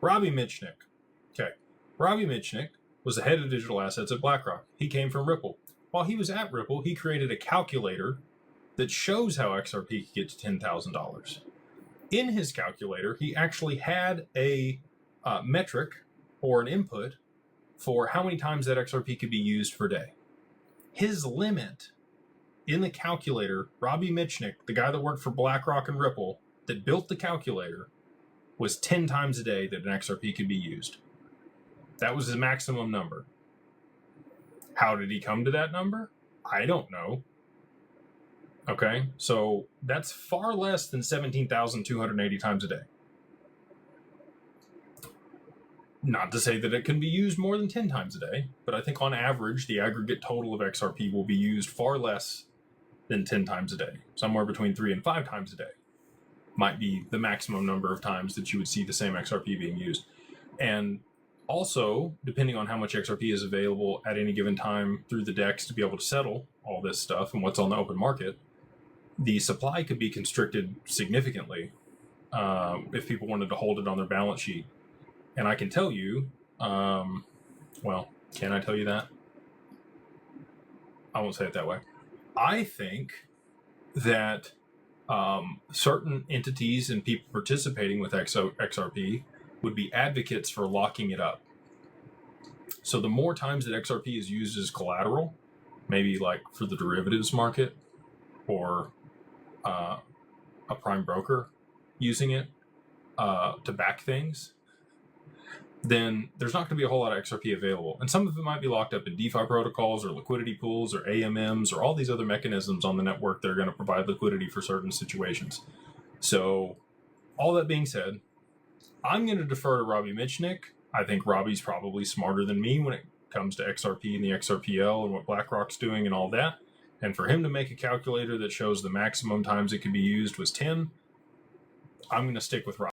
Robbie Mitchnick. Okay. Robbie Mitchnick was the head of digital assets at BlackRock. He came from Ripple. While he was at Ripple, he created a calculator that shows how XRP could get to $10,000. In his calculator, he actually had a metric or an input for how many times that XRP could be used per day. His limit in the calculator, Robbie Mitchnick, the guy that worked for BlackRock and Ripple, that built the calculator, was 10 times a day that an XRP could be used. That was his maximum number. How did he come to that number? I don't know. Okay, so that's far less than 17,280 times a day. Not to say that it can be used more than 10 times a day, but I think on average, the aggregate total of XRP will be used far less than 10 times a day. Somewhere between 3 and 5 times a day might be the maximum number of times that you would see the same XRP being used. And also, depending on how much XRP is available at any given time through the DEX to be able to settle all this stuff and what's on the open market, the supply could be constricted significantly if people wanted to hold it on their balance sheet. And I can tell you, well, can I tell you that? I won't say it that way. I think that certain entities and people participating with XRP would be advocates for locking it up. So the more times that XRP is used as collateral, maybe like for the derivatives market or a prime broker using it to back things, then there's not going to be a whole lot of XRP available. And some of it might be locked up in DeFi protocols or liquidity pools or AMMs or all these other mechanisms on the network that are going to provide liquidity for certain situations. So all that being said, I'm going to defer to Robbie Mitchnick. I think Robbie's probably smarter than me when it comes to XRP and the XRPL and what BlackRock's doing and all that. And for him to make a calculator that shows the maximum times it could be used was 10, I'm going to stick with Robbie.